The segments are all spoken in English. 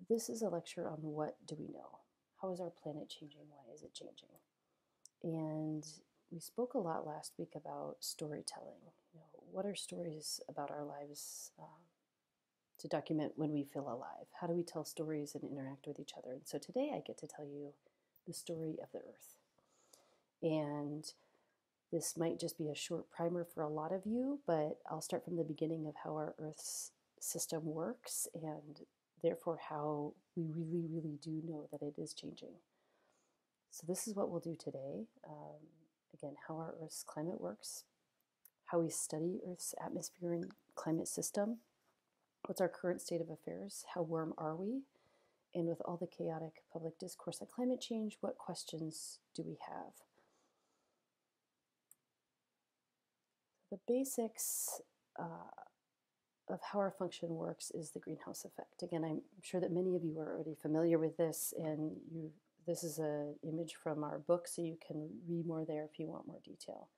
This is a lecture on what do we know? How is our planet changing? Why is it changing? And we spoke a lot last week about storytelling. What are stories about our lives to document when we feel alive? How do we tell stories and interact with each other? And so today I get to tell you the story of the Earth. And this might just be a short primer for a lot of you, but I'll start from the beginning of how our Earth's system works and therefore how we really, really do know that it is changing. So this is what we'll do today. Again, how our Earth's climate works, how we study Earth's atmosphere and climate system, what's our current state of affairs, how warm are we, and with all the chaotic public discourse on climate change, what questions do we have? The basics of how our function works is the greenhouse effect. Again, I'm sure that many of you are already familiar with this, and this is an image from our book, so you can read more there if you want more detail.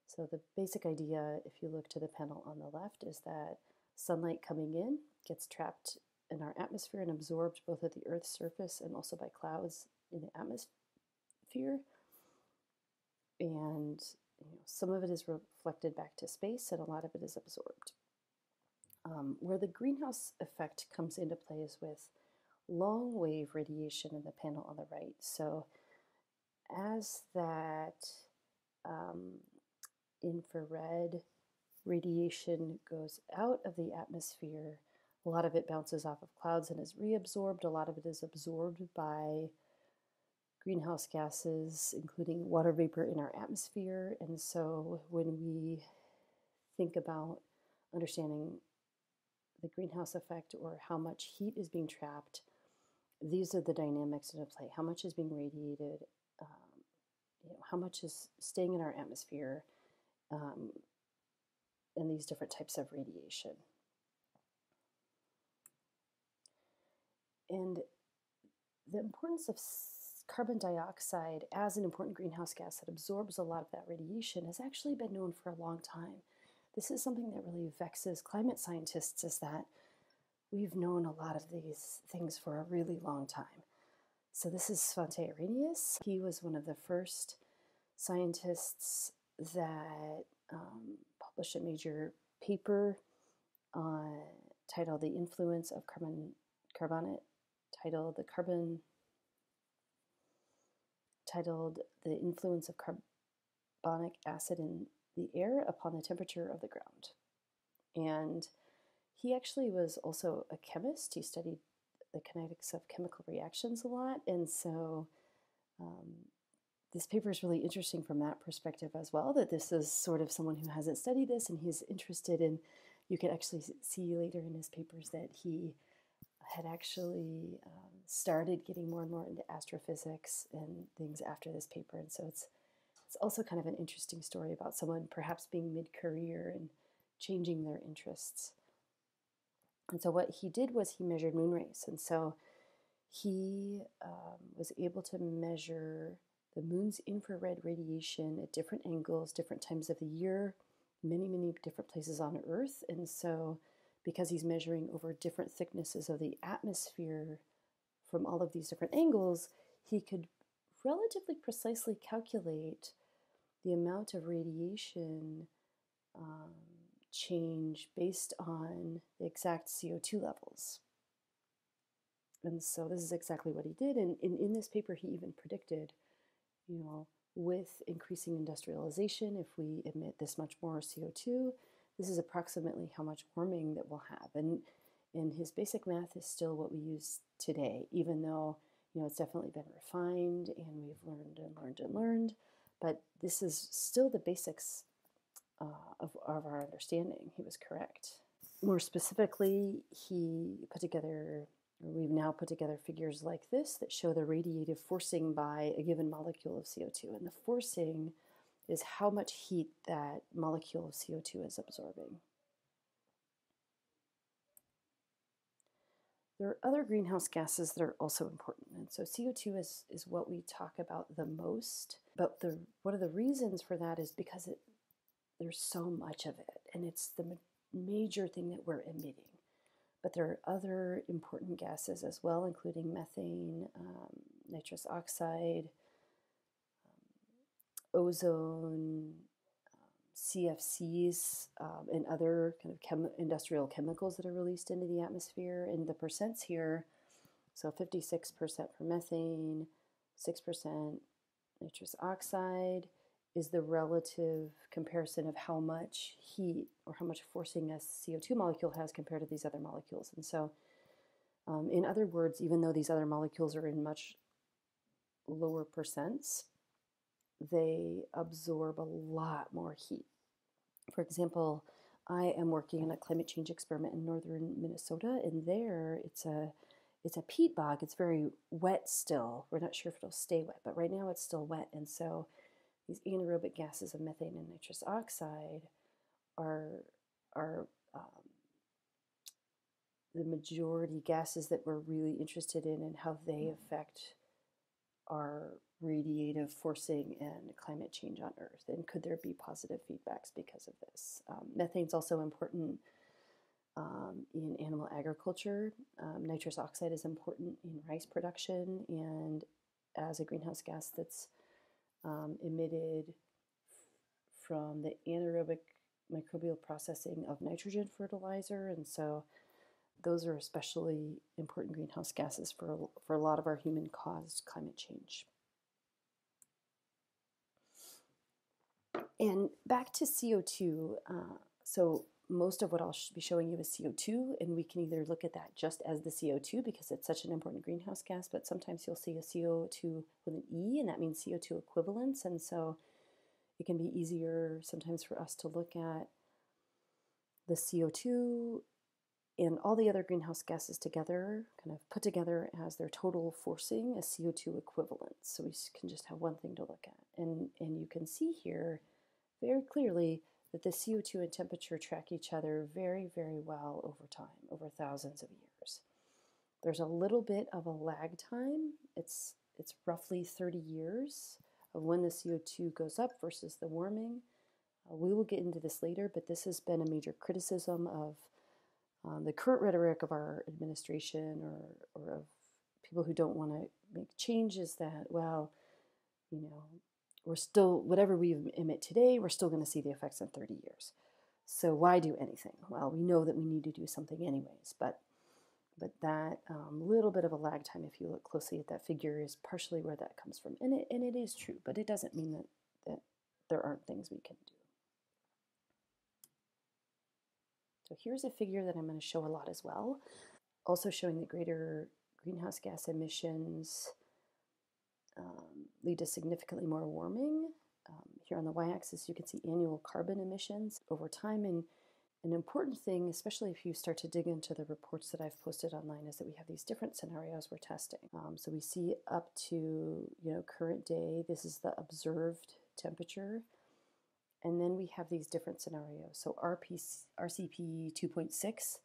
So the basic idea, if you look to the panel on the left, is that sunlight coming in gets trapped in our atmosphere and absorbed both at the Earth's surface and also by clouds in the atmosphere. And some of it is reflected back to space, and a lot of it is absorbed. Where the greenhouse effect comes into play is with long wave radiation in the panel on the right. So as that infrared radiation goes out of the atmosphere, a lot of it bounces off of clouds and is reabsorbed. A lot of it is absorbed by greenhouse gases, including water vapor in our atmosphere. And so when we think about understanding the greenhouse effect or how much heat is being trapped, these are the dynamics in play. How much is being radiated, how much is staying in our atmosphere, and these different types of radiation. And the importance of carbon dioxide as an important greenhouse gas that absorbs a lot of that radiation has actually been known for a long time. This is something that really vexes climate scientists, is that we've known a lot of these things for a really long time. So this is Svante Arrhenius. He was one of the first scientists that published a major paper titled "The Influence of The Influence of Carbonic Acid in the Air upon the Temperature of the Ground." And he actually was also a chemist. He studied the kinetics of chemical reactions a lot. And so this paper is really interesting from that perspective as well, that this is sort of someone who hasn't studied this and he's interested in. You can actually see later in his papers that he had actually started getting more and more into astrophysics and things after this paper. And so it's also kind of an interesting story about someone perhaps being mid-career and changing their interests. And so what he did was he measured moon rays. And so he was able to measure the moon's infrared radiation at different angles, different times of the year, many, many different places on Earth. And so because he's measuring over different thicknesses of the atmosphere from all of these different angles, he could relatively precisely calculate the amount of radiation change based on the exact CO2 levels. And so this is exactly what he did. And in this paper, he even predicted, with increasing industrialization, if we emit this much more CO2, this is approximately how much warming that we'll have. And his basic math is still what we use today, even though, it's definitely been refined and we've learned and learned and learned. But this is still the basics of our understanding. He was correct. More specifically, we've now put together figures like this that show the radiative forcing by a given molecule of CO2. And the forcing is how much heat that molecule of CO2 is absorbing. There are other greenhouse gases that are also important. And so CO2 is what we talk about the most. But one of the reasons for that is because there's so much of it, and it's the major thing that we're emitting. But there are other important gases as well, including methane, nitrous oxide, ozone, CFCs, and other kind of industrial chemicals that are released into the atmosphere. And the percents here, so 56% for methane, 6% nitrous oxide, is the relative comparison of how much heat or how much forcing a CO2 molecule has compared to these other molecules. And so, in other words, even though these other molecules are in much lower percents, they absorb a lot more heat. For example, I am working on a climate change experiment in northern Minnesota, and there it's a peat bog. It's very wet still. We're not sure if it'll stay wet, but right now it's still wet. And so these anaerobic gases of methane and nitrous oxide are the majority gases that we're really interested in and how they affect our radiative forcing and climate change on Earth. And could there be positive feedbacks because of this? Methane's also important in animal agriculture. Nitrous oxide is important in rice production and as a greenhouse gas that's emitted from the anaerobic microbial processing of nitrogen fertilizer. And so those are especially important greenhouse gases for a lot of our human-caused climate change. And back to CO2, so most of what I'll be showing you is CO2, and we can either look at that just as the CO2 because it's such an important greenhouse gas, but sometimes you'll see a CO2 with an E, and that means CO2 equivalents, and so it can be easier sometimes for us to look at the CO2 and all the other greenhouse gases together, kind of put together as their total forcing a CO2 equivalent. So we can just have one thing to look at. And you can see here very clearly that the CO2 and temperature track each other very, very well over time, over thousands of years. There's a little bit of a lag time. It's roughly 30 years of when the CO2 goes up versus the warming. We will get into this later, but this has been a major criticism of the current rhetoric of our administration or of people who don't want to make changes that, well, you know, we're still, whatever we emit today, we're still going to see the effects in 30 years. So why do anything? Well, we know that we need to do something anyways, but that little bit of a lag time, if you look closely at that figure, is partially where that comes from. And it is true, but it doesn't mean that there aren't things we can do. So here's a figure that I'm going to show a lot as well, also showing that greater greenhouse gas emissions lead to significantly more warming. Here on the y-axis, you can see annual carbon emissions over time. And an important thing, especially if you start to dig into the reports that I've posted online, is that we have these different scenarios we're testing. So we see up to current day, this is the observed temperature. And then we have these different scenarios. So RCP 2.6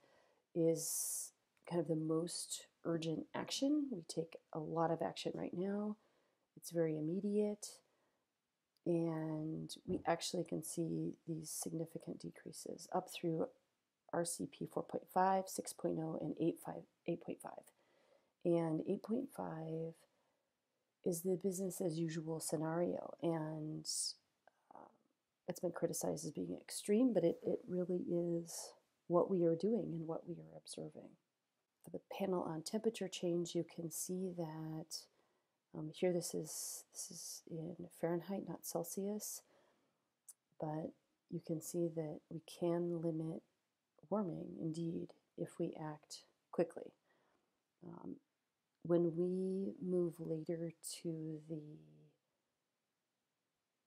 is kind of the most urgent action. We take a lot of action right now. It's very immediate. And we actually can see these significant decreases up through RCP 4.5, 6.0, and 8.5. And 8.5 is the business as usual scenario. And it's been criticized as being extreme, but it really is what we are doing and what we are observing. For the panel on temperature change, you can see that here this is in Fahrenheit, not Celsius, but you can see that we can limit warming, indeed, if we act quickly. When we move later to the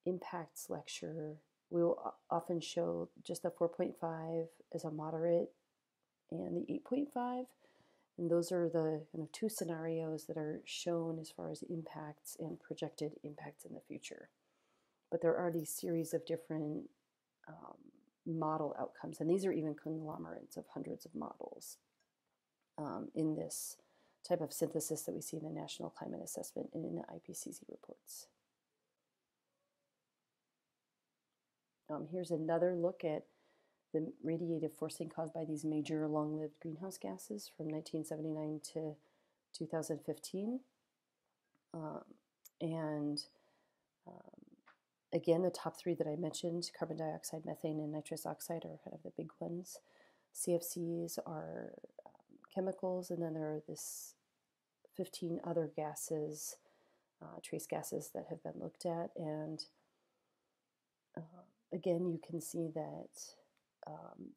impacts lecture, we will often show just the 4.5 as a moderate and the 8.5. And those are the kind of two scenarios that are shown as far as impacts and projected impacts in the future. But there are these series of different model outcomes, and these are even conglomerates of hundreds of models in this type of synthesis that we see in the National Climate Assessment and in the IPCC reports. Here's another look at the radiative forcing caused by these major long-lived greenhouse gases from 1979 to 2015. And again, the top three that I mentioned, carbon dioxide, methane, and nitrous oxide, are kind of the big ones. CFCs are chemicals, and then there are this 15 other gases, trace gases that have been looked at. And again, you can see that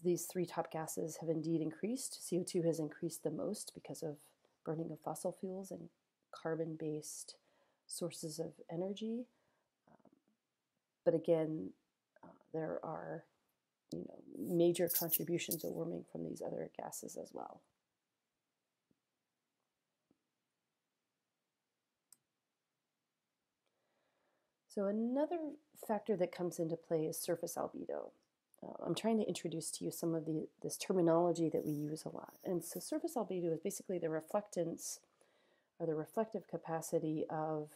these three top gases have indeed increased. CO2 has increased the most because of burning of fossil fuels and carbon-based sources of energy. But again, there are major contributions of warming from these other gases as well. So another factor that comes into play is surface albedo. I'm trying to introduce to you some of this terminology that we use a lot. And so surface albedo is basically the reflectance or the reflective capacity of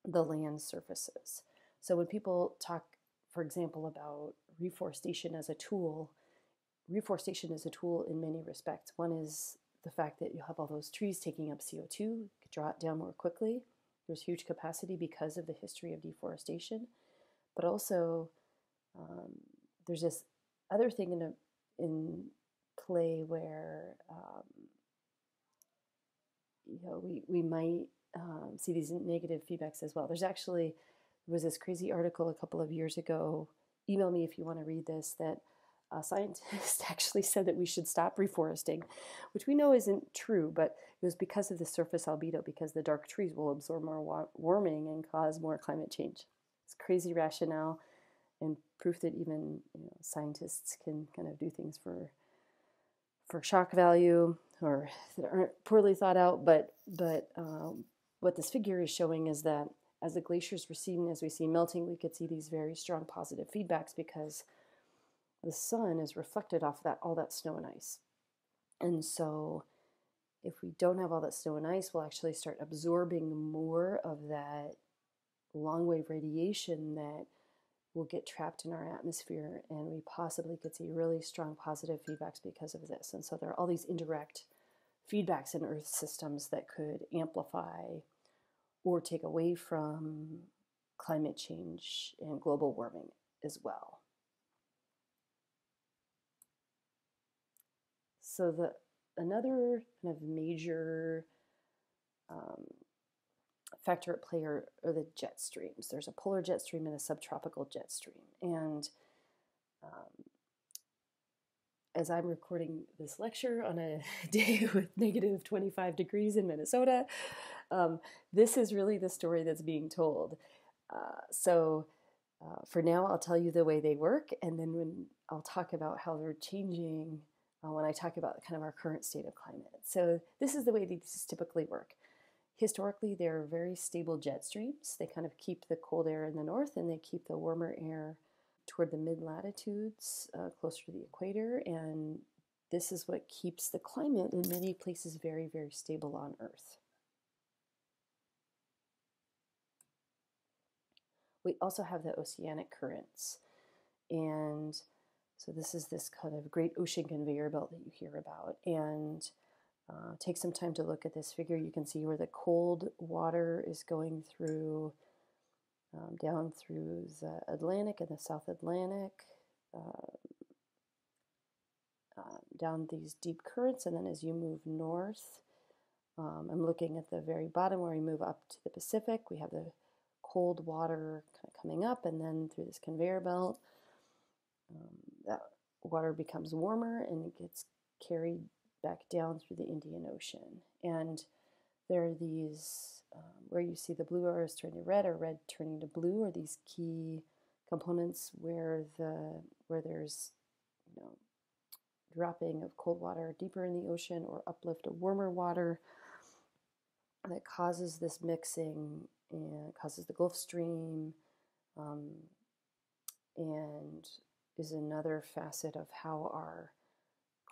the land surfaces. So when people talk, for example, about reforestation as a tool, reforestation is a tool in many respects. One is the fact that you have all those trees taking up CO2, you could draw it down more quickly. There's huge capacity because of the history of deforestation. But also, there's this other thing in play where we might see these negative feedbacks as well. There was this crazy article a couple of years ago. Email me if you want to read this. That a scientist actually said that we should stop reforesting, which we know isn't true, but it was because of the surface albedo, because the dark trees will absorb more warming and cause more climate change. It's crazy rationale and proof that even scientists can kind of do things for shock value or that aren't poorly thought out. But what this figure is showing is that as the glaciers recede and as we see melting, we could see these very strong positive feedbacks because the sun is reflected off all that snow and ice. And so if we don't have all that snow and ice, we'll actually start absorbing more of that long wave radiation that will get trapped in our atmosphere, and we possibly could see really strong positive feedbacks because of this. And so there are all these indirect feedbacks in Earth systems that could amplify or take away from climate change and global warming as well. So another kind of major factor at play are the jet streams. There's a polar jet stream and a subtropical jet stream. And as I'm recording this lecture on a day with negative 25 degrees in Minnesota, this is really the story that's being told. So for now, I'll tell you the way they work, and then when I'll talk about how they're changing when I talk about kind of our current state of climate. So this is the way these typically work. Historically, they're very stable jet streams. They kind of keep the cold air in the north and they keep the warmer air toward the mid-latitudes, closer to the equator. And this is what keeps the climate in many places very, very stable on Earth. We also have the oceanic currents. And so this is this kind of great ocean conveyor belt that you hear about. And take some time to look at this figure. You can see where the cold water is going through, down through the Atlantic and the South Atlantic, down these deep currents, and then as you move north, I'm looking at the very bottom where we move up to the Pacific. We have the cold water kind of coming up, and then through this conveyor belt, that water becomes warmer and it gets carried back down through the Indian Ocean. And there are these, where you see the blue arrows turning to red or red turning to blue, are these key components where there's dropping of cold water deeper in the ocean or uplift of warmer water that causes this mixing and causes the Gulf Stream, and is another facet of how our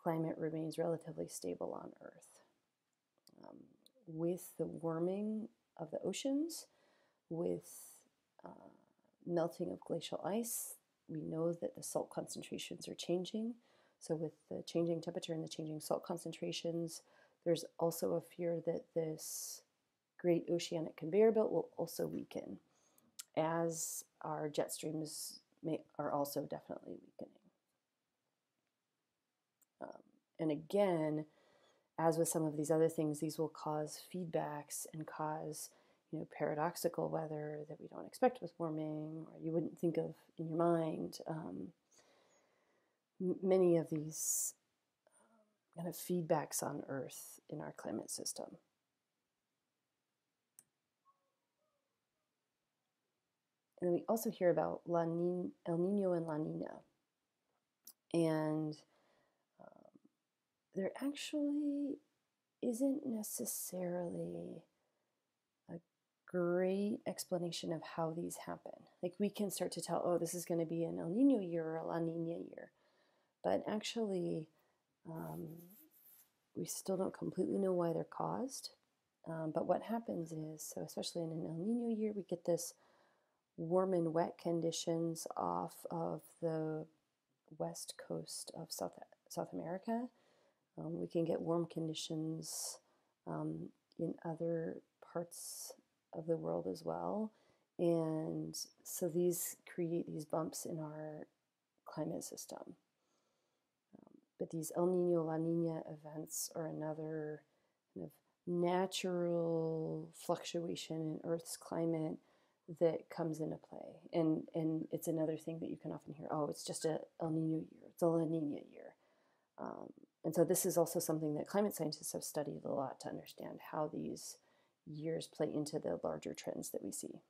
climate remains relatively stable on Earth. With the warming of the oceans, with melting of glacial ice, we know that the salt concentrations are changing. So with the changing temperature and the changing salt concentrations, there's also a fear that this great oceanic conveyor belt will also weaken, as our jet streams are also definitely weakening. And again, as with some of these other things, these will cause feedbacks and cause, paradoxical weather that we don't expect with warming, or you wouldn't think of in your mind. Many of these kind of feedbacks on Earth in our climate system. And we also hear about El Nino and La Nina. And there actually isn't necessarily a great explanation of how these happen. Like, we can start to tell, oh, this is going to be an El Nino year or a La Nina year. But actually, we still don't completely know why they're caused. But what happens is, so especially in an El Nino year, we get this warm and wet conditions off of the west coast of South America. We can get warm conditions in other parts of the world as well. And so these create these bumps in our climate system. But these El Nino, La Nina events are another kind of natural fluctuation in Earth's climate that comes into play. And it's another thing that you can often hear, oh, it's just a El Nino year, it's a La Nina year. And so this is also something that climate scientists have studied a lot to understand how these years play into the larger trends that we see.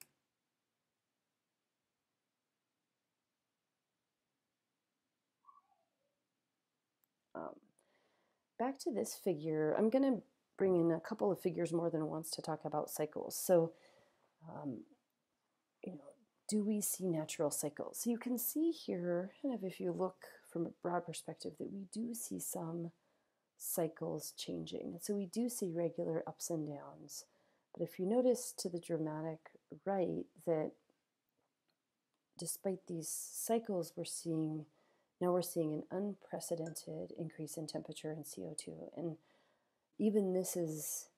Back to this figure, I'm going to bring in a couple of figures more than once to talk about cycles. So, do we see natural cycles? So you can see here, kind of if you look from a broad perspective, that we do see some cycles changing. So we do see regular ups and downs. But if you notice to the dramatic right that despite these cycles, we're seeing an unprecedented increase in temperature and CO2. And even this is,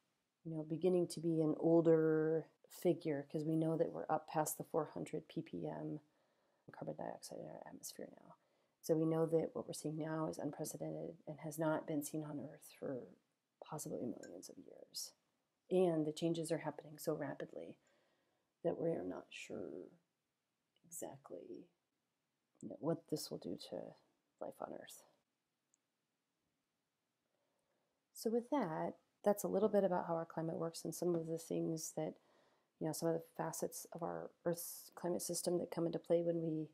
beginning to be an older figure, because we know that we're up past the 400 ppm carbon dioxide in our atmosphere now. So we know that what we're seeing now is unprecedented and has not been seen on Earth for possibly millions of years. And the changes are happening so rapidly that we're not sure exactly what this will do to life on Earth. So with that, that's a little bit about how our climate works and some of the things that, some of the facets of our Earth's climate system that come into play when we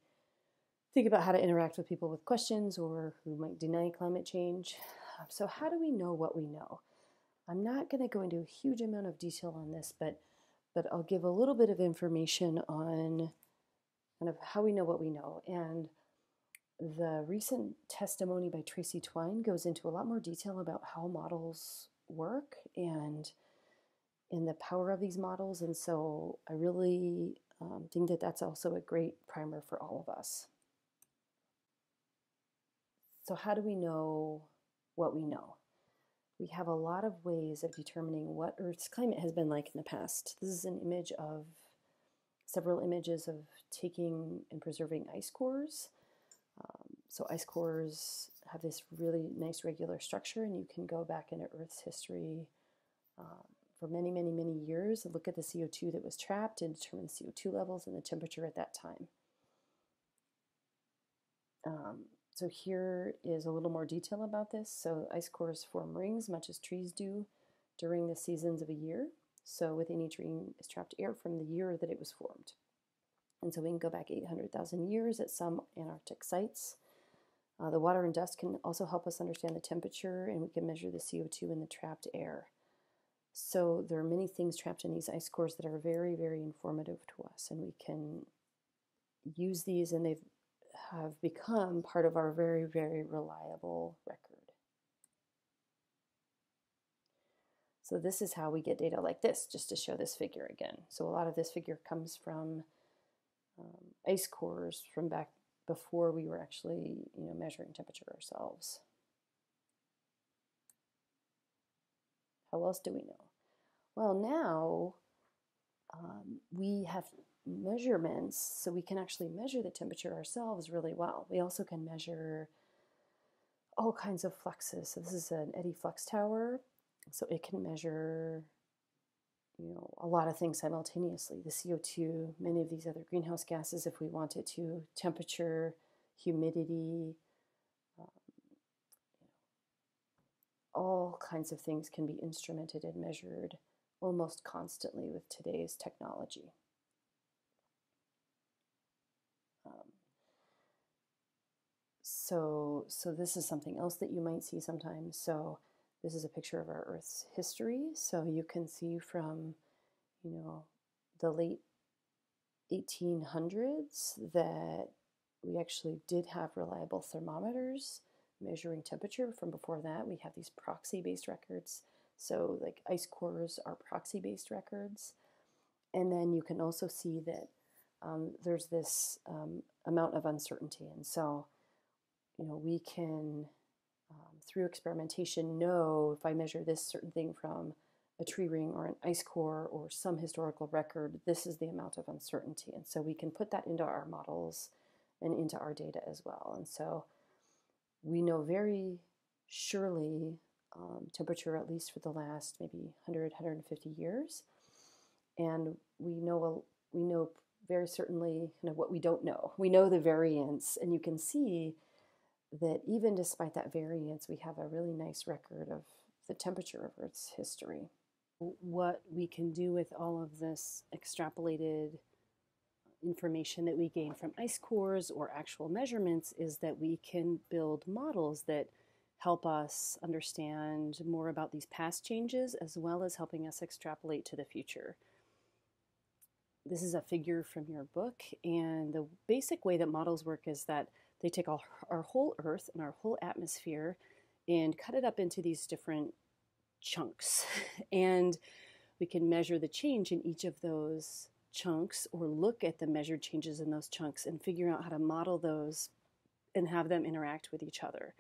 think about how to interact with people with questions or who might deny climate change. So how do we know what we know? I'm not going to go into a huge amount of detail on this, but I'll give a little bit of information on kind of how we know what we know. And the recent testimony by Tracy Twine goes into a lot more detail about how models work and the power of these models. And so I really think that that's also a great primer for all of us. So how do we know what we know? We have a lot of ways of determining what Earth's climate has been like in the past. This is an image of several images of taking and preserving ice cores. So ice cores have this really nice regular structure, and you can go back into Earth's history for many, many, many years and look at the CO2 that was trapped and determine the CO2 levels and the temperature at that time. So here is a little more detail about this. So ice cores form rings, much as trees do during the seasons of a year. So within each ring is trapped air from the year that it was formed. And so we can go back 800,000 years at some Antarctic sites. The water and dust can also help us understand the temperature, and we can measure the CO2 in the trapped air. So there are many things trapped in these ice cores that are very, very informative to us, and we can use these, and they've have become part of our very, very reliable record. So this is how we get data like this, just to show this figure again. So a lot of this figure comes from ice cores from back before we were actually, measuring temperature ourselves. How else do we know? Well, now we have measurements, so we can actually measure the temperature ourselves really well. We also can measure all kinds of fluxes. So this is an eddy flux tower, so it can measure a lot of things simultaneously. The CO2, many of these other greenhouse gases if we wanted to, temperature, humidity, um, all kinds of things can be instrumented and measured almost constantly with today's technology. So this is something else that you might see sometimes. So this is a picture of our Earth's history. So you can see from, the late 1800s that we actually did have reliable thermometers measuring temperature. From before that, we have these proxy-based records. So like ice cores are proxy-based records. And then you can also see that there's this amount of uncertainty. And so, we can, through experimentation, know if I measure this certain thing from a tree ring or an ice core or some historical record, this is the amount of uncertainty. And so we can put that into our models and into our data as well. And so we know very surely temperature, at least for the last maybe 100, 150 years. And we know very certainly kind of what we don't know. We know the variance, and you can see that even despite that variance, we have a really nice record of the temperature of Earth's history. What we can do with all of this extrapolated information that we gain from ice cores or actual measurements is that we can build models that help us understand more about these past changes as well as helping us extrapolate to the future. This is a figure from your book, and the basic way that models work is that they take our whole Earth and our whole atmosphere and cut it up into these different chunks. And we can measure the change in each of those chunks or look at the measured changes in those chunks and figure out how to model those and have them interact with each other.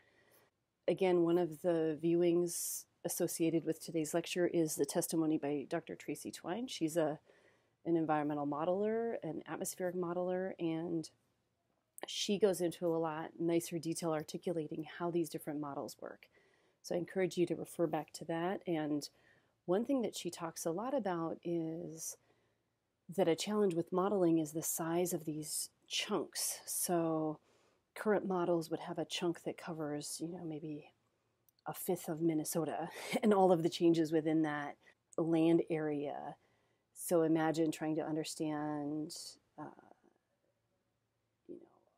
Again, one of the viewings associated with today's lecture is the testimony by Dr. Tracy Twine. She's an environmental modeler, an atmospheric modeler, and she goes into a lot nicer detail articulating how these different models work. So I encourage you to refer back to that. And one thing that she talks a lot about is that a challenge with modeling is the size of these chunks. So current models would have a chunk that covers, maybe a fifth of Minnesota and all of the changes within that land area. So imagine trying to understand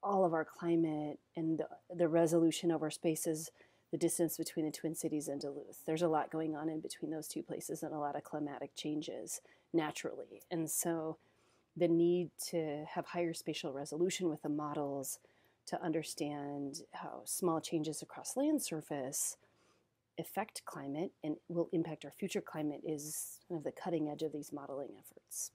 all of our climate and the resolution of our spaces, the distance between the Twin Cities and Duluth. There's a lot going on in between those two places and a lot of climatic changes naturally. And so the need to have higher spatial resolution with the models to understand how small changes across land surface affect climate and will impact our future climate is kind of the cutting edge of these modeling efforts.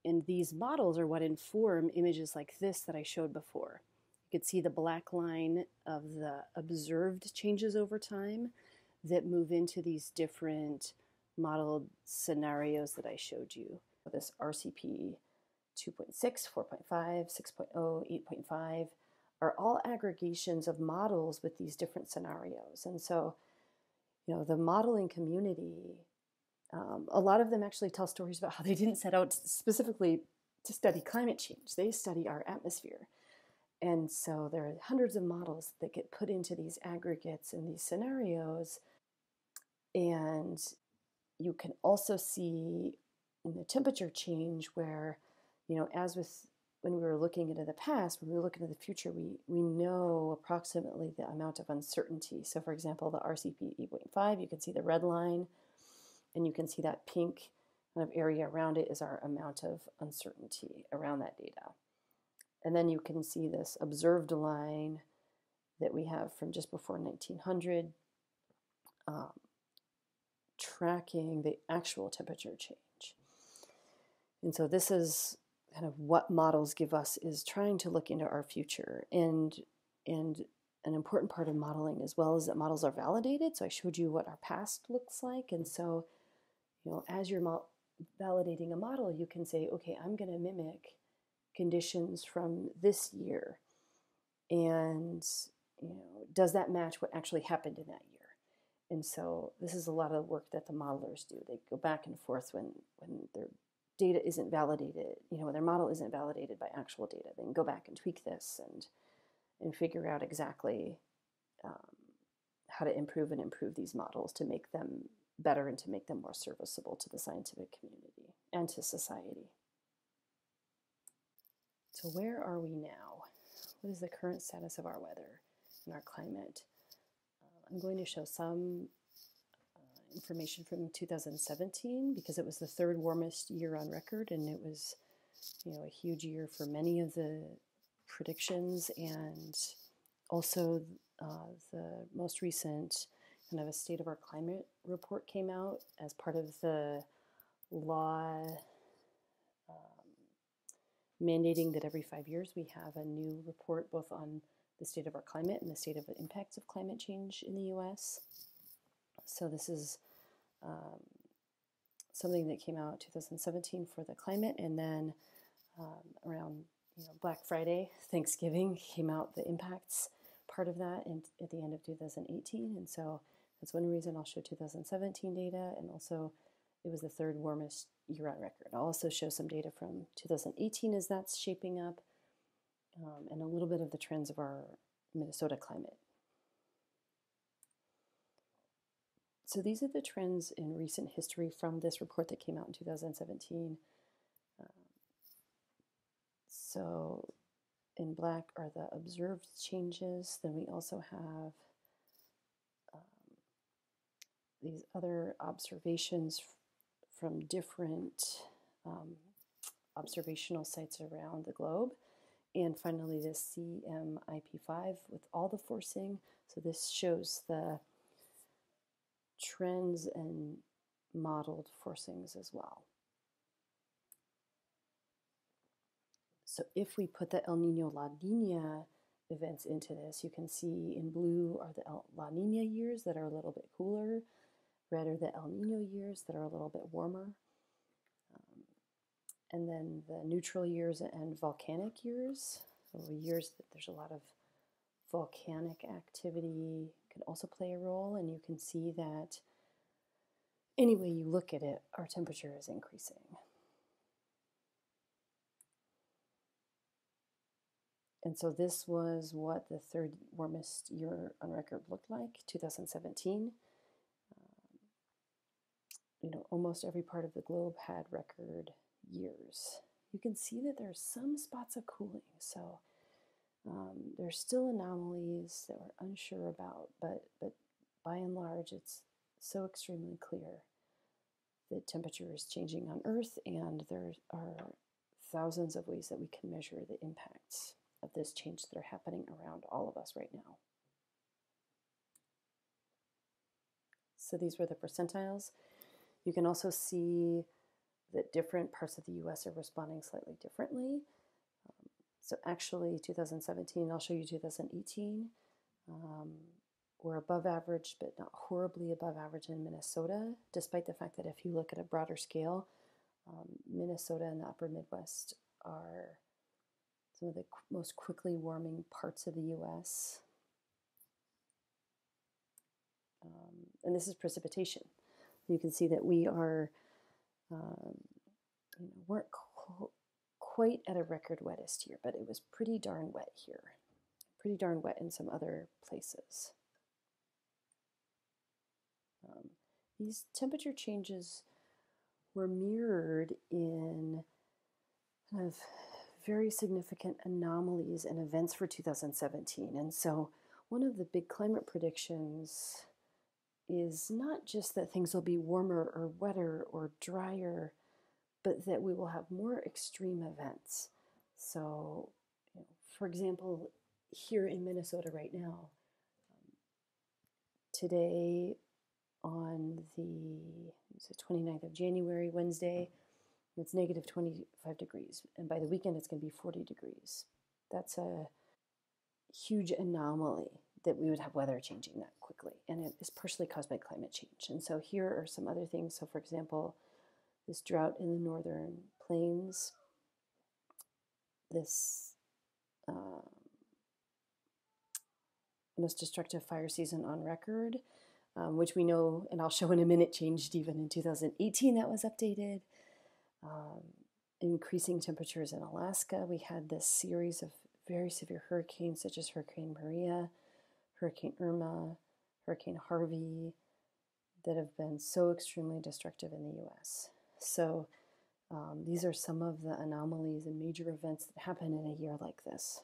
And these models are what inform images like this that I showed before. You could see the black line of the observed changes over time that move into these different modeled scenarios that I showed you. This RCP 2.6, 4.5, 6.0, 8.5 are all aggregations of models with these different scenarios. And so, the modeling community, a lot of them actually tell stories about how they didn't set out specifically to study climate change. They study our atmosphere. And so there are hundreds of models that get put into these aggregates and these scenarios. And you can also see in the temperature change where, as with when we were looking into the past, when we look into the future, we know approximately the amount of uncertainty. So for example, the RCP 8.5, you can see the red line, and you can see that pink kind of area around it is our amount of uncertainty around that data. And then you can see this observed line that we have from just before 1900, tracking the actual temperature change. And so this is kind of what models give us, is trying to look into our future. And an important part of modeling as well is that models are validated. So I showed you what our past looks like. And so, as you're validating a model, you can say, okay, I'm going to mimic conditions from this year. And, does that match what actually happened in that year? And so this is a lot of work that the modelers do. They go back and forth when their data isn't validated, when their model isn't validated by actual data. They can go back and tweak this and figure out exactly how to improve these models to make them better and to make them more serviceable to the scientific community and to society. So where are we now? What is the current status of our weather and our climate? I'm going to show some information from 2017 because it was the third warmest year on record, and it was, a huge year for many of the predictions, and also the most recent kind of a state of our climate report came out as part of the law mandating that every 5 years we have a new report both on the state of our climate and the state of the impacts of climate change in the US. So this is something that came out 2017 for the climate, and then around Black Friday, Thanksgiving, came out the impacts part of that at the end of 2018. And so that's one reason I'll show 2017 data, and also it was the third warmest year on record. I'll also show some data from 2018 as that's shaping up, and a little bit of the trends of our Minnesota climate. So these are the trends in recent history from this report that came out in 2017. So in black are the observed changes. Then we also have these other observations from different observational sites around the globe. And finally, this CMIP5 with all the forcing. So this shows the trends and modeled forcings as well. So if we put the El Nino La Nina events into this, you can see in blue are the La Nina years that are a little bit cooler. Red are the El Nino years that are a little bit warmer. And then the neutral years and volcanic years, so years that there's a lot of volcanic activity, can also play a role. And you can see that any way you look at it, our temperature is increasing. And so this was what the third warmest year on record looked like, 2017. Almost every part of the globe had record years. You can see that there's some spots of cooling, so there's still anomalies that we're unsure about, but by and large, it's so extremely clear that temperature is changing on Earth, and there are thousands of ways that we can measure the impacts of this change that are happening around all of us right now. So these were the percentiles. You can also see that different parts of the US are responding slightly differently. So actually 2017, I'll show you 2018, we're above average, but not horribly above average in Minnesota, despite the fact that if you look at a broader scale, Minnesota and the upper Midwest are some of the most quickly warming parts of the US. And this is precipitation. You can see that we are, weren't quite at a record wettest here, but it was pretty darn wet here. Pretty darn wet in some other places. These temperature changes were mirrored in kind of very significant anomalies and events for 2017. And so one of the big climate predictions is not just that things will be warmer or wetter or drier, but that we will have more extreme events. So, for example, here in Minnesota right now, today on the 29th of January, Wednesday, It's negative 25 degrees, and by the weekend it's going to be 40 degrees. That's a huge anomaly that we would have weather changing that quickly, and it is partially caused by climate change. And so here are some other things. So for example, this drought in the northern plains, this most destructive fire season on record, which we know, and I'll show in a minute, changed even in 2018. That was updated. Increasing temperatures in Alaska. We had this series of very severe hurricanes, such as Hurricane Maria, Hurricane Irma, Hurricane Harvey, that have been so extremely destructive in the U.S. So these are some of the anomalies and major events that happen in a year like this.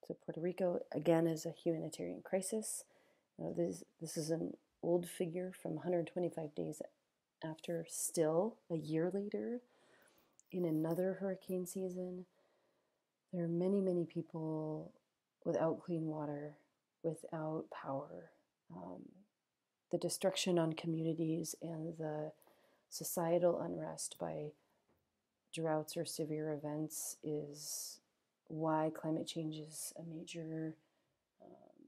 So Puerto Rico, again, is a humanitarian crisis. This is an old figure from 125 days after, still a year later, in another hurricane season. There are many, many people without clean water, without power. The destruction on communities and the societal unrest by droughts or severe events is why climate change is a major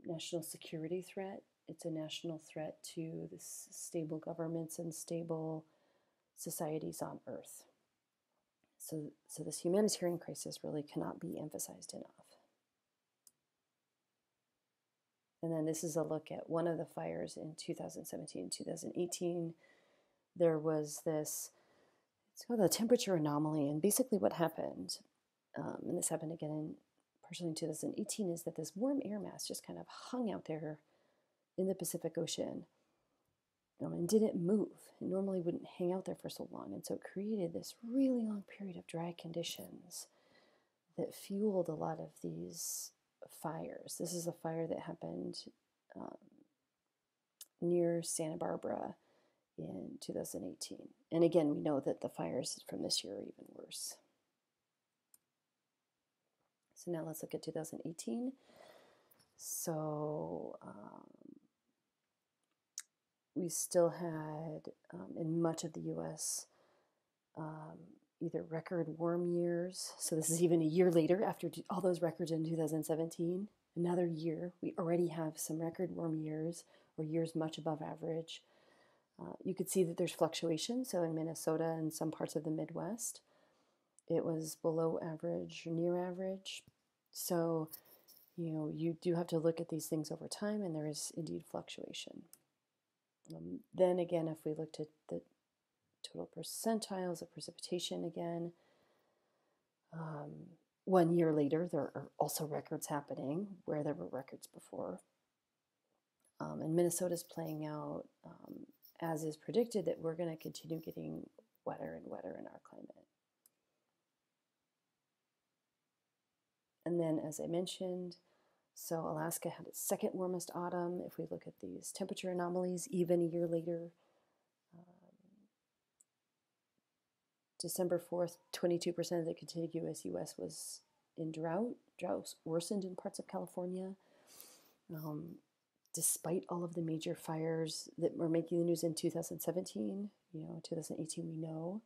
national security threat. It's a national threat to the stable governments and stable societies on Earth. So this humanitarian crisis really cannot be emphasized enough. And then this is a look at one of the fires in 2017 and 2018. There was this, it's called a temperature anomaly. And basically what happened, and this happened again partially in 2018, is that this warm air mass just kind of hung out there in the Pacific Ocean and didn't move. It normally wouldn't hang out there for so long. And so it created this really long period of dry conditions that fueled a lot of these fires. This is a fire that happened near Santa Barbara in 2018. And again, we know that the fires from this year are even worse. So now let's look at 2018. So we still had, in much of the U.S., either record warm years. So this is even a year later after all those records in 2017. Another year, we already have some record warm years or years much above average. You could see that there's fluctuation. So in Minnesota and some parts of the Midwest, it was below average or near average. So, you do have to look at these things over time, and there is indeed fluctuation. Then again, if we looked at the total percentiles of precipitation again, 1 year later, there are also records happening where there were records before. And Minnesota's playing out as is predicted, that we're going to continue getting wetter and wetter in our climate. And then, as I mentioned, so Alaska had its second warmest autumn. If we look at these temperature anomalies, even a year later, December 4th, 22% of the contiguous U.S. was in drought. Droughts worsened in parts of California. Despite all of the major fires that were making the news in 2017, 2018 we know.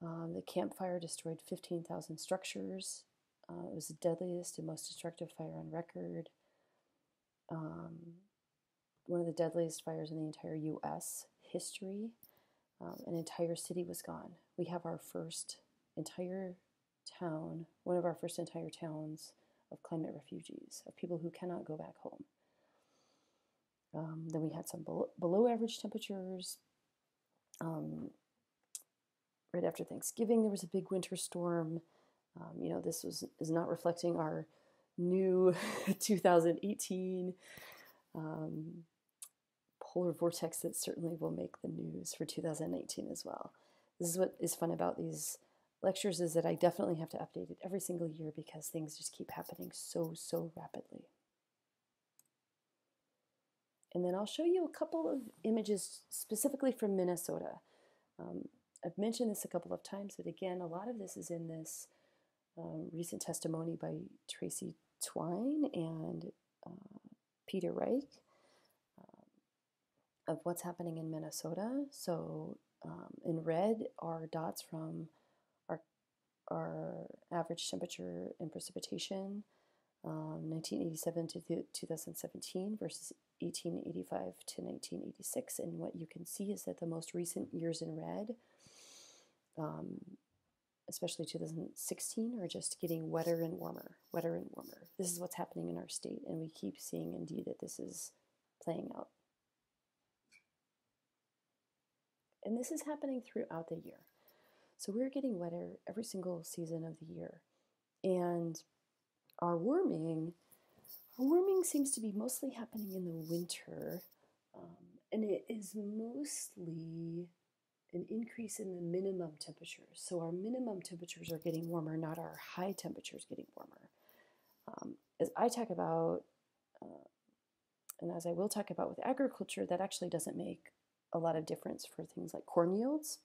The Camp Fire destroyed 15,000 structures. It was the deadliest and most destructive fire on record. One of the deadliest fires in the entire U.S. history. An entire city was gone. We have our first entire town, one of our first entire towns of climate refugees, of people who cannot go back home. Then we had some below average temperatures. Right after Thanksgiving, there was a big winter storm. This is not reflecting our new 2018 polar vortex that certainly will make the news for 2019 as well. This is what is fun about these lectures, is that I definitely have to update it every single year because things just keep happening so rapidly. And then I'll show you a couple of images specifically from Minnesota. I've mentioned this a couple of times, but again, a lot of this is in this recent testimony by Tracy Twine and Peter Reich. of what's happening in Minnesota. So in red are dots from our, our average temperature and precipitation, 1987 to 2017 versus 1885 to 1986. And what you can see is that the most recent years in red, especially 2016, are just getting wetter and warmer, wetter and warmer. This is what's happening in our state, and we keep seeing indeed that this is playing out. And this is happening throughout the year. So we're getting wetter every single season of the year. And our warming seems to be mostly happening in the winter. And it is mostly an increase in the minimum temperatures. So our minimum temperatures are getting warmer, not our high temperatures getting warmer. As I talk about, and as I will talk about with agriculture, that actually doesn't make a lot of difference for things like corn yields.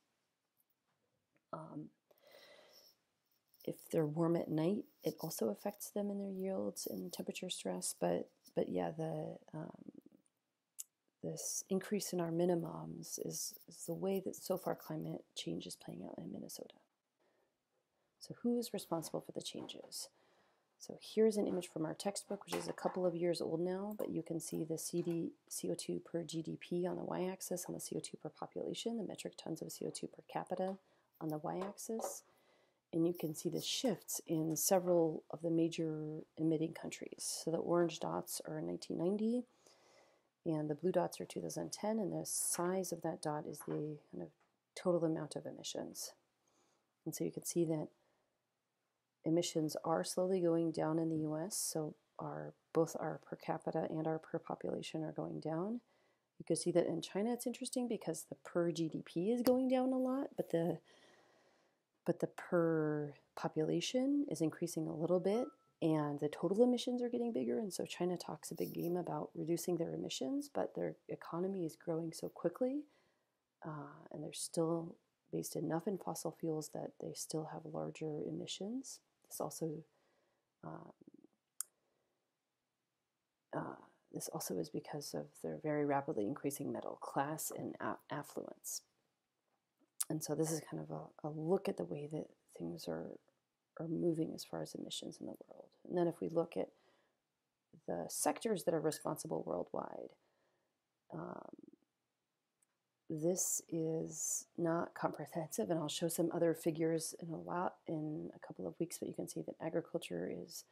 If they're warm at night, it also affects them in their yields and temperature stress. But yeah, this increase in our minimums is the way that so far climate change is playing out in Minnesota. So who is responsible for the changes? So here's an image from our textbook, which is a couple of years old now, but you can see the CO2 per GDP on the y-axis and the CO2 per population, the metric tons of CO2 per capita on the y-axis. And you can see the shifts in several of the major emitting countries. So the orange dots are 1990, and the blue dots are 2010, and the size of that dot is the kind of total amount of emissions. And so you can see that emissions are slowly going down in the US, so both our per capita and our per population are going down. You can see that in China it's interesting because the per GDP is going down a lot, but the per population is increasing a little bit, and the total emissions are getting bigger. And so China talks a big game about reducing their emissions, but their economy is growing so quickly, and they're still based enough in fossil fuels that they still have larger emissions. This also is because of their very rapidly increasing middle class and affluence. And so this is kind of a look at the way that things are moving as far as emissions in the world. And then if we look at the sectors that are responsible worldwide, this is not comprehensive, and I'll show some other figures in a couple of weeks, but you can see that agriculture is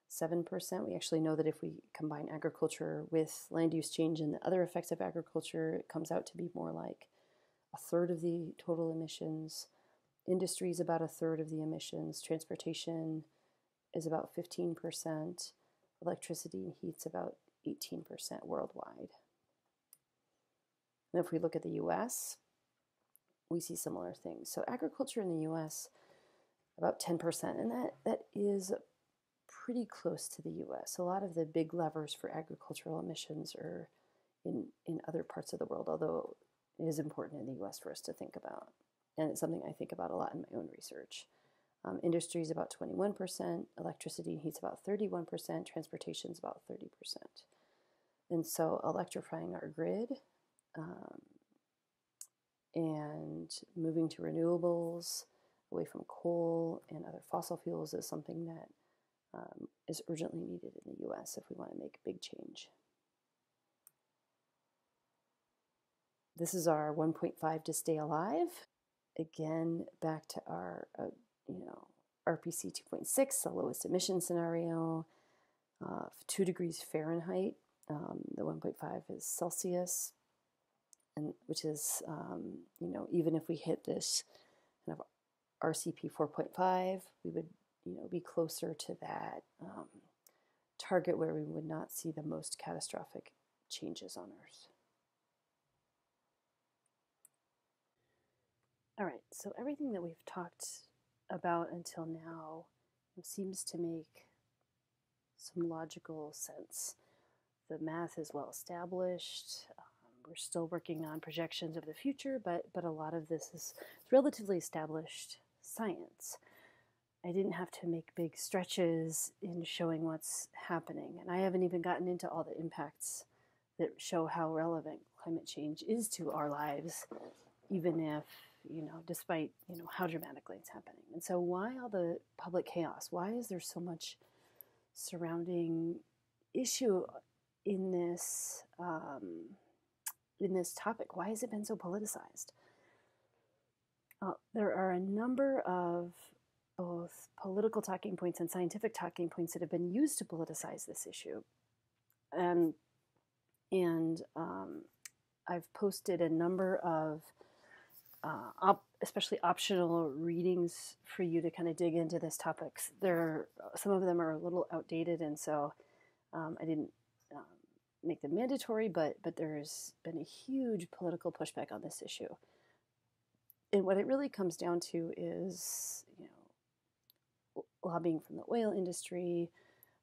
7%. We actually know that if we combine agriculture with land use change and the other effects of agriculture, it comes out to be more like a third of the total emissions. Industry is about a third of the emissions. Transportation is about 15%. Electricity and heat's about 18% worldwide. And if we look at the US, we see similar things. So agriculture in the US, about 10%, and that is pretty close to the US. A lot of the big levers for agricultural emissions are in other parts of the world, although it is important in the US for us to think about. And it's something I think about a lot in my own research. Industry is about 21%, electricity and heat's about 31%, transportation is about 30%. And so electrifying our grid and moving to renewables, away from coal and other fossil fuels is something that is urgently needed in the US if we want to make a big change. This is our 1.5 to stay alive. Again, back to our, RPC 2.6, the lowest emission scenario, 2 degrees Fahrenheit. The 1.5 is Celsius, and which is, even if we hit this kind of RCP 4.5, we would, be closer to that target where we would not see the most catastrophic changes on Earth. All right, so everything that we've talked about until now seems to make some logical sense. The math is well established. We're still working on projections of the future, but a lot of this is relatively established science. I didn't have to make big stretches in showing what's happening, and I haven't even gotten into all the impacts that show how relevant climate change is to our lives, even if, despite, how dramatically it's happening. And so why all the public chaos? Why is there so much surrounding issue in this topic? Why has it been so politicized? There are a number of both political talking points and scientific talking points that have been used to politicize this issue. And I've posted a number of especially optional readings for you to kind of dig into this topic. Some of them are a little outdated, and so I didn't make them mandatory, but there's been a huge political pushback on this issue. And what it really comes down to is, lobbying from the oil industry,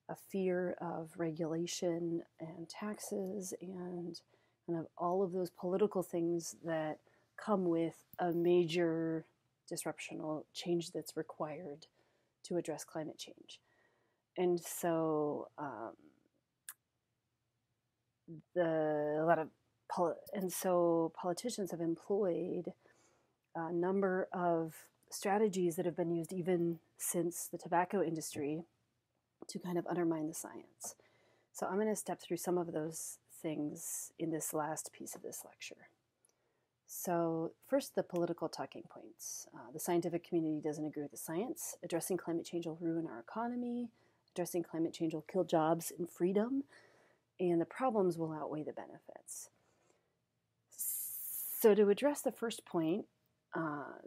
a fear of regulation and taxes, and kind of all of those political things that come with a major disruptional change that's required to address climate change. And so politicians have employed a number of strategies that have been used even since the tobacco industry to kind of undermine the science. So I'm going to step through some of those things in this last piece of this lecture. So first, the political talking points. The scientific community doesn't agree with the science. Addressing climate change will ruin our economy. Addressing climate change will kill jobs and freedom. And the problems will outweigh the benefits. So to address the first point,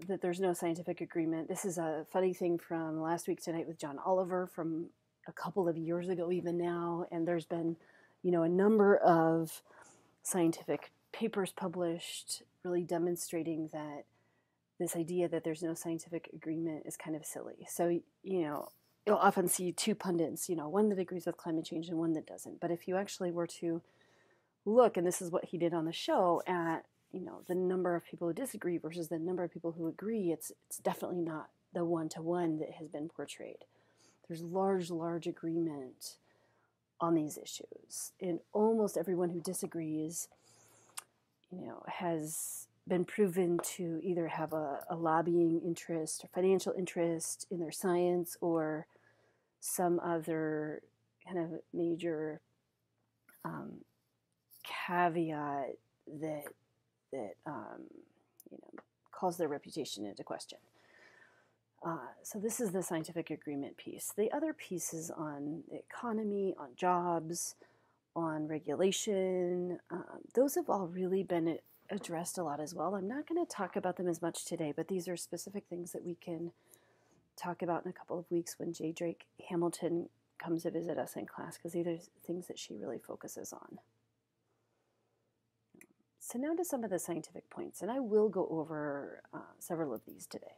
that there's no scientific agreement, this is a funny thing from Last Week Tonight with John Oliver from a couple of years ago even now, and there's been, a number of scientific papers published really demonstrating that this idea that there's no scientific agreement is kind of silly. So, you'll often see two pundits, one that agrees with climate change and one that doesn't. But if you actually were to look, and this is what he did on the show, at the number of people who disagree versus the number of people who agree, it's definitely not the one-to-one that has been portrayed. There's large agreement on these issues. And almost everyone who disagrees, has been proven to either have a lobbying interest or financial interest in their science or some other kind of major caveat that calls their reputation into question. So this is the scientific agreement piece. The other pieces on the economy, on jobs, on regulation, those have all really been addressed a lot as well. I'm not going to talk about them as much today, but these are specific things that we can talk about in a couple of weeks when J. Drake Hamilton comes to visit us in class, because these are things that she really focuses on. So now to some of the scientific points, and I will go over several of these today.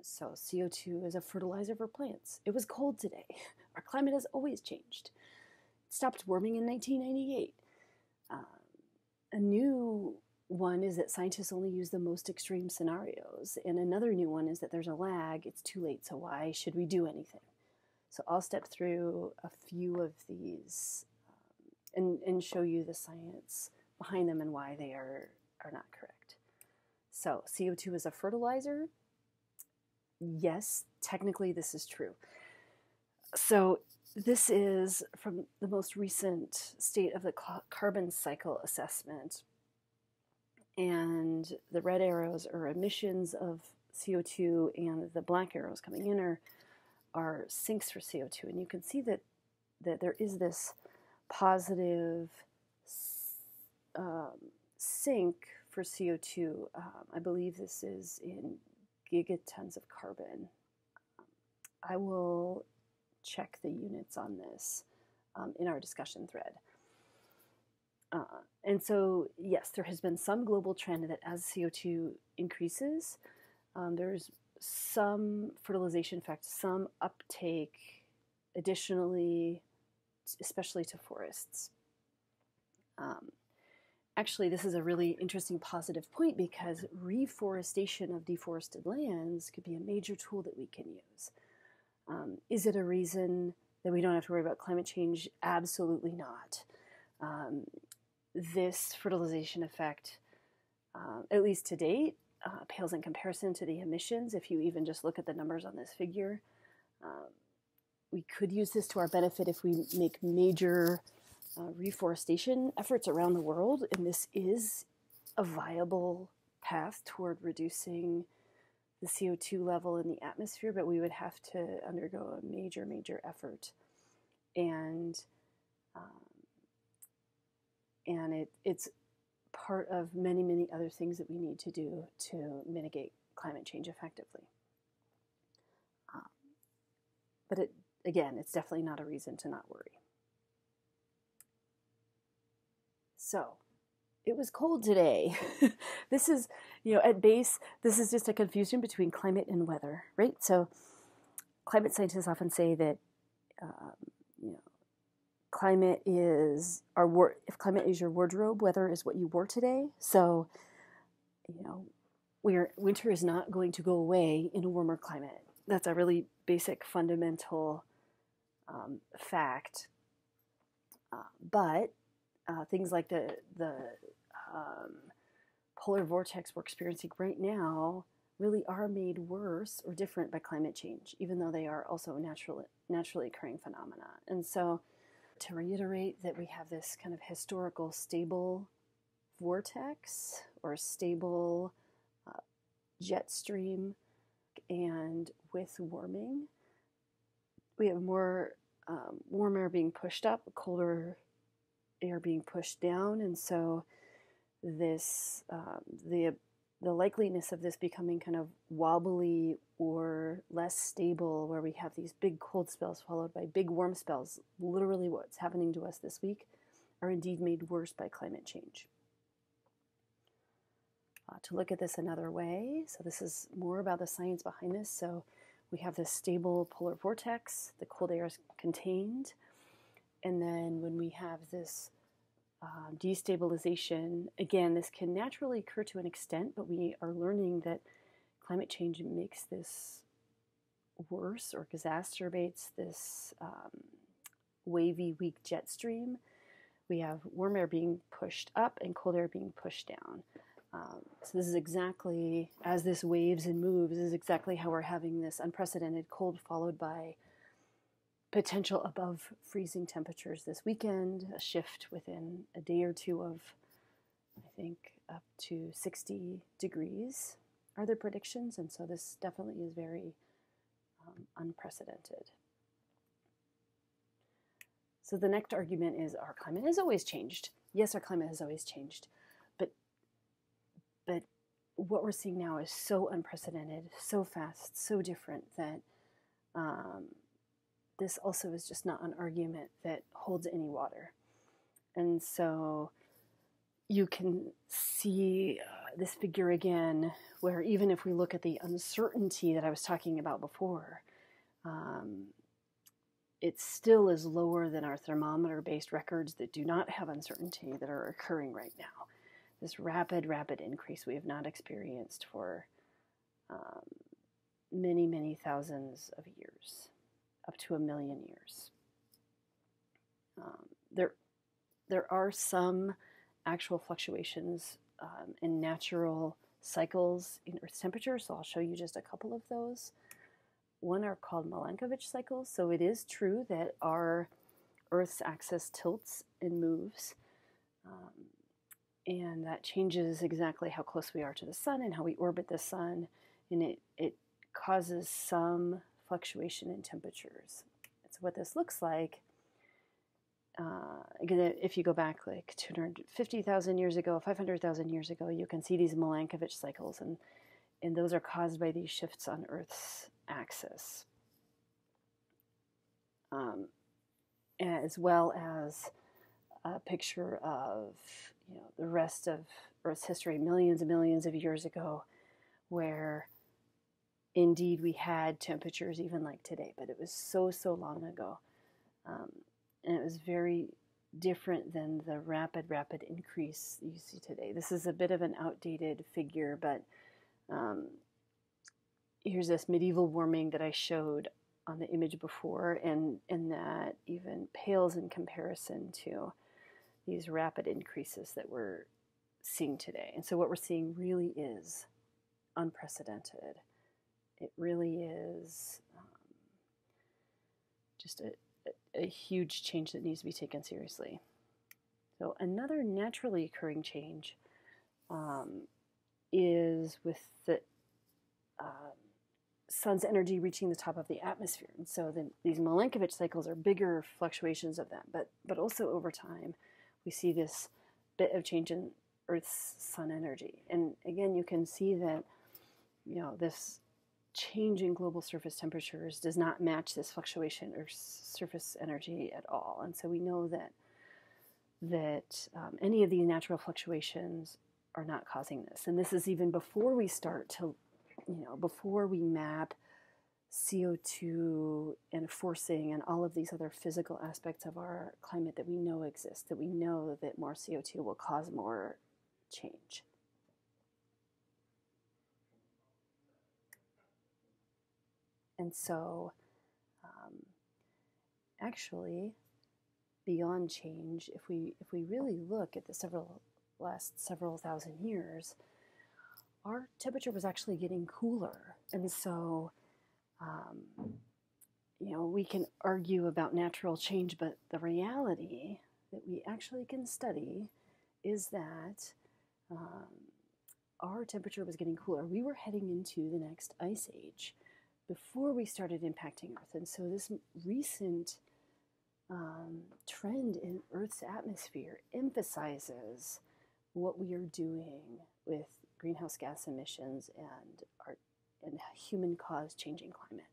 So CO2 is a fertilizer for plants. It was cold today. Our climate has always changed. It stopped warming in 1998. A new one is that scientists only use the most extreme scenarios. And another new one is that there's a lag. It's too late, so why should we do anything? So I'll step through a few of these and show you the science behind them and why they are not correct. So CO2 is a fertilizer. Yes, technically this is true. So this is from the most recent State of the Carbon Cycle assessment. And the red arrows are emissions of CO2, and the black arrows coming in are sinks for CO2. And you can see that there is this positive sink for CO2. I believe this is in gigatons of carbon. I will check the units on this in our discussion thread. And so, yes, there has been some global trend that as CO2 increases, there's some fertilization effect, some uptake additionally, especially to forests. Actually, this is a really interesting positive point, because reforestation of deforested lands could be a major tool that we can use. Is it a reason that we don't have to worry about climate change? Absolutely not. this fertilization effect, at least to date, pales in comparison to the emissions. If you even just look at the numbers on this figure, we could use this to our benefit if we make major reforestation efforts around the world, and this is a viable path toward reducing the CO2 level in the atmosphere, but we would have to undergo a major, major effort. And it's part of many, many other things that we need to do to mitigate climate change effectively. But again, it's definitely not a reason to not worry. So, it was cold today. This is, at base, this is just a confusion between climate and weather, right? So climate scientists often say that, climate is if climate is your wardrobe, weather is what you wore today. So, winter is not going to go away in a warmer climate. That's a really basic, fundamental fact. But things like the polar vortex we're experiencing right now really are made worse or different by climate change, even though they are also naturally occurring phenomena. And so, to reiterate that we have this kind of historical stable vortex or stable jet stream, and with warming, we have more warm air being pushed up, colder air being pushed down, and so this the likeliness of this becoming kind of wobbly or less stable, where we have these big cold spells followed by big warm spells, literally what's happening to us this week, are indeed made worse by climate change. To look at this another way, so this is more about the science behind this. So we have this stable polar vortex, the cold air is contained, and then when we have this destabilization, again, this can naturally occur to an extent, but we are learning that climate change makes this worse or exacerbates this wavy, weak jet stream. We have warm air being pushed up and cold air being pushed down. So this is exactly, as this waves and moves, this is exactly how we're having this unprecedented cold followed by potential above freezing temperatures this weekend, a shift within a day or two of, I think, up to 60 degrees are the predictions, and so this definitely is very unprecedented. So the next argument is our climate has always changed. Yes, our climate has always changed, but what we're seeing now is so unprecedented, so fast, so different that this also is just not an argument that holds any water. And so you can see this figure again, where even if we look at the uncertainty that I was talking about before, it still is lower than our thermometer-based records that do not have uncertainty that are occurring right now. This rapid, rapid increase we have not experienced for many, many thousands of years, up to 1 million years. There are some actual fluctuations in natural cycles in Earth's temperature, so I'll show you just a couple of those. One are called Milankovitch cycles, so it is true that our Earth's axis tilts and moves, and that changes exactly how close we are to the sun and how we orbit the sun, and it causes some fluctuation in temperatures. So what this looks like, again, if you go back like 250,000 years ago, 500,000 years ago, you can see these Milankovitch cycles, and those are caused by these shifts on Earth's axis, as well as a picture of the rest of Earth's history, millions and millions of years ago, where indeed we had temperatures even like today, but it was so long ago, and it was very different than the rapid increase you see today. This is a bit of an outdated figure, but here's this medieval warming that I showed on the image before, and that even pales in comparison to these rapid increases that we're seeing today. And so what we're seeing really is unprecedented. It really is just a huge change that needs to be taken seriously. So another naturally occurring change is with the sun's energy reaching the top of the atmosphere. And so these Milankovitch cycles are bigger fluctuations of that, but also over time we see this bit of change in Earth's sun energy. And again, you can see that, you know, this change in global surface temperatures does not match this fluctuation or surface energy at all. And so we know that any of these natural fluctuations are not causing this. And this is even before we start to, before we map CO2 and forcing and all of these other physical aspects of our climate that we know exist, that we know that more CO2 will cause more change. And so, actually, beyond change, if we really look at the last several thousand years, our temperature was actually getting cooler. And so, we can argue about natural change, but the reality that we actually can study is that our temperature was getting cooler. We were heading into the next ice age before we started impacting Earth. And so this recent trend in Earth's atmosphere emphasizes what we are doing with greenhouse gas emissions and human-caused changing climate.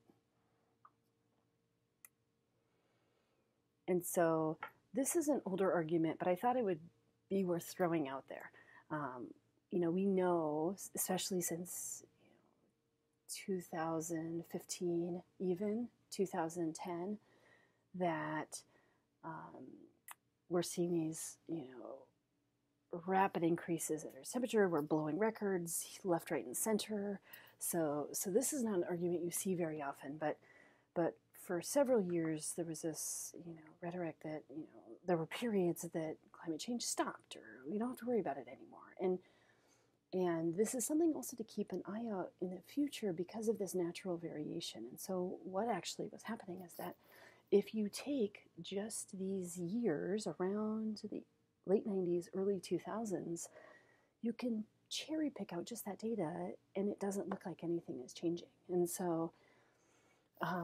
And so this is an older argument, but I thought it would be worth throwing out there. We know, especially since 2015, even 2010, that we're seeing these, rapid increases in Earth's temperature. We're blowing records left, right, and center. So this is not an argument you see very often, but for several years there was this, rhetoric that, there were periods that climate change stopped, or we don't have to worry about it anymore. And this is something also to keep an eye out in the future because of this natural variation. And so what actually was happening is that if you take just these years around the late 90s, early 2000s, you can cherry pick out just that data and it doesn't look like anything is changing. And so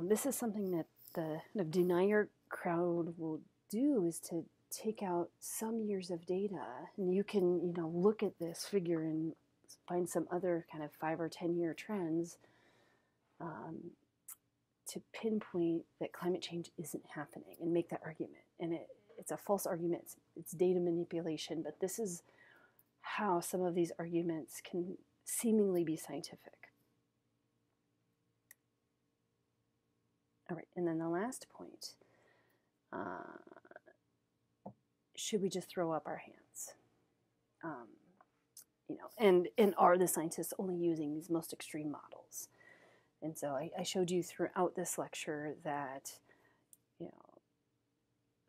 this is something that the kind of denier crowd will do, is to take out some years of data, and you can, look at this figure and find some other kind of 5 or 10 year trends to pinpoint that climate change isn't happening and make that argument. And it's a false argument. It's data manipulation, but this is how some of these arguments can seemingly be scientific. All right, and then the last point, should we just throw up our hands? And are the scientists only using these most extreme models? And so I showed you throughout this lecture that,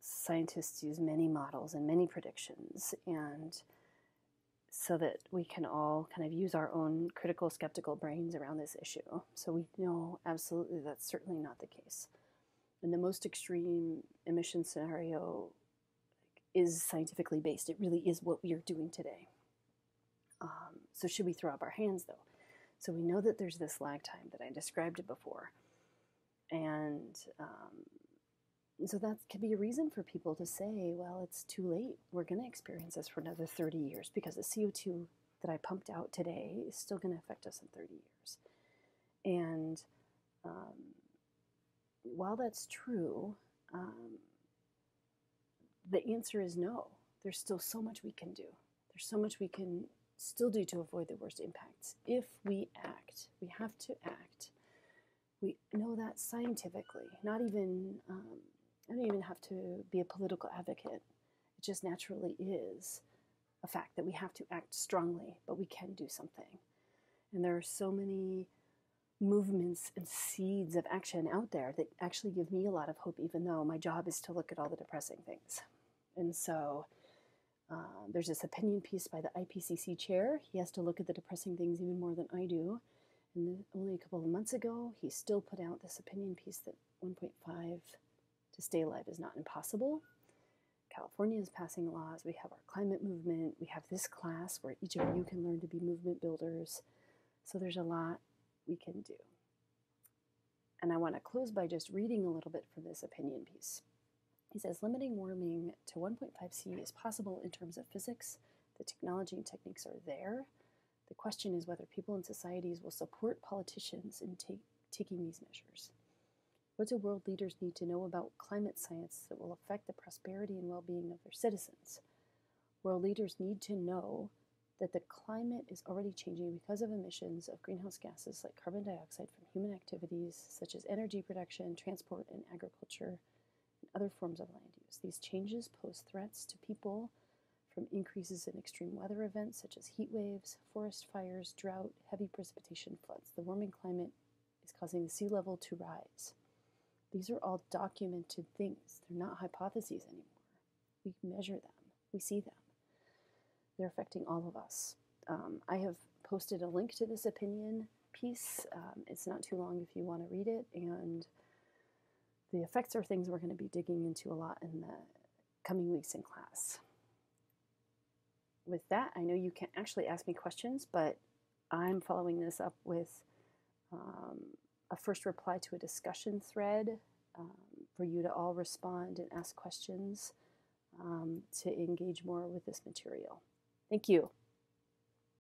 scientists use many models and many predictions, and so that we can all kind of use our own critical, skeptical brains around this issue. So we know absolutely that's certainly not the case. And the most extreme emission scenario is scientifically based. It really is what we are doing today. So should we throw up our hands, though? So we know that there's this lag time that I described it before. And so that could be a reason for people to say, well, it's too late. We're going to experience this for another 30 years because the CO2 that I pumped out today is still going to affect us in 30 years. And while that's true, the answer is no. There's still so much we can do. There's so much we can still do to avoid the worst impacts. If we act, we have to act. We know that scientifically. I don't even have to be a political advocate. It just naturally is a fact that we have to act strongly, but we can do something. And there are so many movements and seeds of action out there that actually give me a lot of hope, even though my job is to look at all the depressing things. And so There's this opinion piece by the IPCC chair. He has to look at the depressing things even more than I do. And only a couple of months ago, he still put out this opinion piece that 1.5 to stay alive is not impossible. California is passing laws. We have our climate movement. We have this class where each of you can learn to be movement builders. So there's a lot we can do. And I want to close by just reading a little bit from this opinion piece. He says, limiting warming to 1.5C is possible in terms of physics. The technology and techniques are there. The question is whether people and societies will support politicians in taking these measures. What do world leaders need to know about climate science that will affect the prosperity and well-being of their citizens? World leaders need to know that the climate is already changing because of emissions of greenhouse gases like carbon dioxide from human activities such as energy production, transport, and agriculture, and other forms of land use. These changes pose threats to people from increases in extreme weather events such as heat waves, forest fires, drought, heavy precipitation, floods. The warming climate is causing the sea level to rise. These are all documented things. They're not hypotheses anymore. We measure them. We see them. They're affecting all of us. I have posted a link to this opinion piece. It's not too long if you want to read it. And the effects are things we're going to be digging into a lot in the coming weeks in class. With that, I know you can't actually ask me questions, but I'm following this up with a first reply to a discussion thread for you to all respond and ask questions to engage more with this material. Thank you.